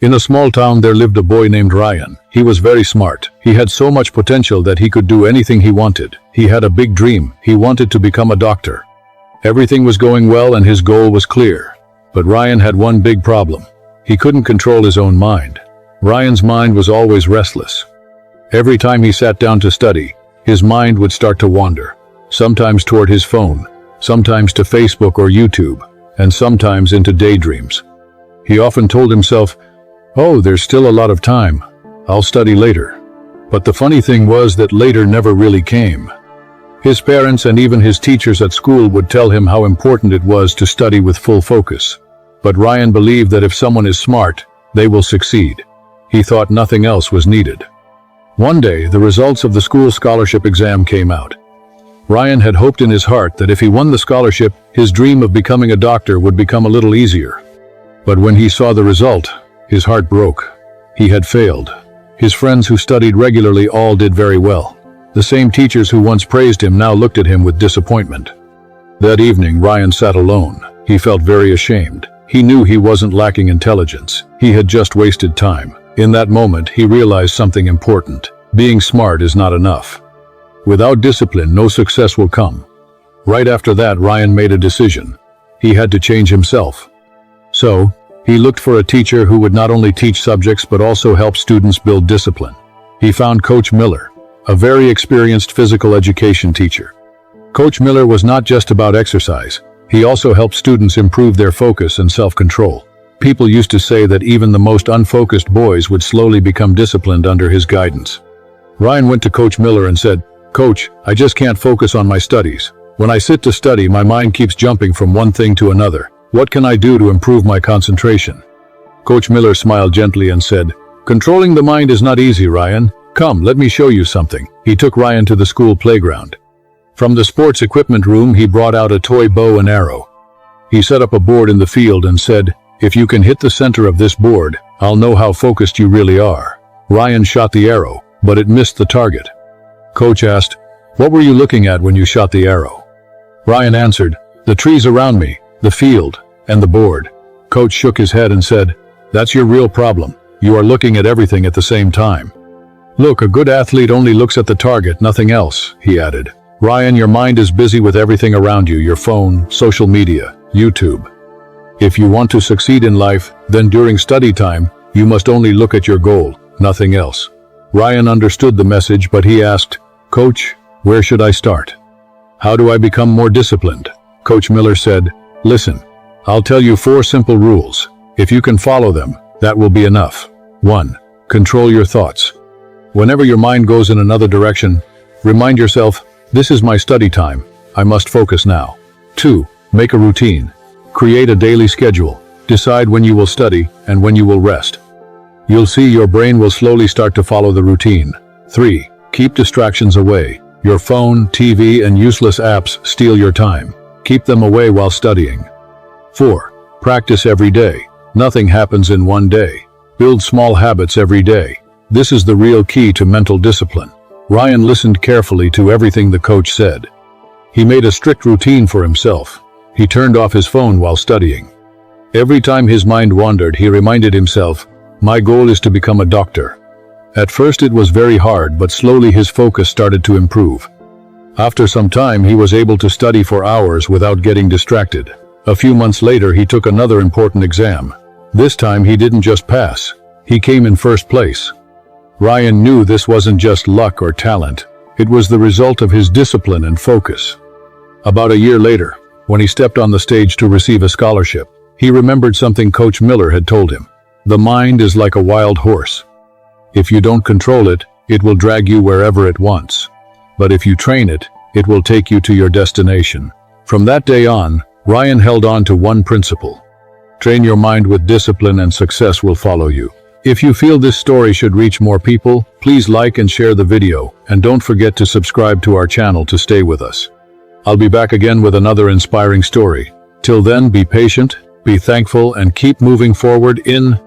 In a small town there lived a boy named Ryan. He was very smart. He had so much potential that he could do anything he wanted. He had a big dream. He wanted to become a doctor. Everything was going well and his goal was clear. But Ryan had one big problem. He couldn't control his own mind. Ryan's mind was always restless. Every time he sat down to study, his mind would start to wander. Sometimes toward his phone, sometimes to Facebook or YouTube, and sometimes into daydreams. He often told himself, "Oh, there's still a lot of time. I'll study later." But the funny thing was that later never really came. His parents and even his teachers at school would tell him how important it was to study with full focus. But Ryan believed that if someone is smart, they will succeed. He thought nothing else was needed. One day, the results of the school scholarship exam came out. Ryan had hoped in his heart that if he won the scholarship, his dream of becoming a doctor would become a little easier. But when he saw the result, his heart broke. He had failed. His friends who studied regularly all did very well. The same teachers who once praised him now looked at him with disappointment. That evening, Ryan sat alone. He felt very ashamed. He knew he wasn't lacking intelligence. He had just wasted time. In that moment, he realized something important. Being smart is not enough. Without discipline, no success will come. Right after that, Ryan made a decision. He had to change himself. So, he looked for a teacher who would not only teach subjects but also help students build discipline. He found Coach Miller, a very experienced physical education teacher. Coach Miller was not just about exercise. He also helped students improve their focus and self-control. People used to say that even the most unfocused boys would slowly become disciplined under his guidance. Ryan went to Coach Miller and said, "Coach, I just can't focus on my studies. When I sit to study, my mind keeps jumping from one thing to another. What can I do to improve my concentration?" Coach Miller smiled gently and said, "Controlling the mind is not easy, Ryan. Come, let me show you something." He took Ryan to the school playground. From the sports equipment room, he brought out a toy bow and arrow. He set up a board in the field and said, "If you can hit the center of this board, I'll know how focused you really are." Ryan shot the arrow, but it missed the target. Coach asked, "What were you looking at when you shot the arrow?" Ryan answered, "The trees around me, the field, and the board." Coach shook his head and said, "That's your real problem. You are looking at everything at the same time." "Look, a good athlete only looks at the target, nothing else," he added. "Ryan, your mind is busy with everything around you, your phone, social media, YouTube. If you want to succeed in life, then during study time, you must only look at your goal, nothing else." Ryan understood the message, but he asked, "Coach, where should I start? How do I become more disciplined?" Coach Miller said, "Listen, I'll tell you 4 simple rules. If you can follow them, that will be enough. 1. Control your thoughts. Whenever your mind goes in another direction, remind yourself, this is my study time. I must focus now. 2. Make a routine. Create a daily schedule. Decide when you will study and when you will rest. You'll see your brain will slowly start to follow the routine. 3. Keep distractions away. Your phone, TV, and useless apps steal your time. Keep them away while studying. 4. Practice every day. Nothing happens in one day. Build small habits every day. This is the real key to mental discipline." Ryan listened carefully to everything the coach said. He made a strict routine for himself. He turned off his phone while studying. Every time his mind wandered, he reminded himself, "My goal is to become a doctor." At first it was very hard, but slowly his focus started to improve. After some time, he was able to study for hours without getting distracted. A few months later, he took another important exam. This time, he didn't just pass. He came in first place. Ryan knew this wasn't just luck or talent. It was the result of his discipline and focus. About a year later, when he stepped on the stage to receive a scholarship, he remembered something Coach Miller had told him. The mind is like a wild horse. If you don't control it, it will drag you wherever it wants. But if you train it, it will take you to your destination. From that day on, Ryan held on to one principle. Train your mind with discipline and success will follow you. If you feel this story should reach more people, please like and share the video, and don't forget to subscribe to our channel to stay with us. I'll be back again with another inspiring story. Till then, be patient, be thankful, and keep moving forward in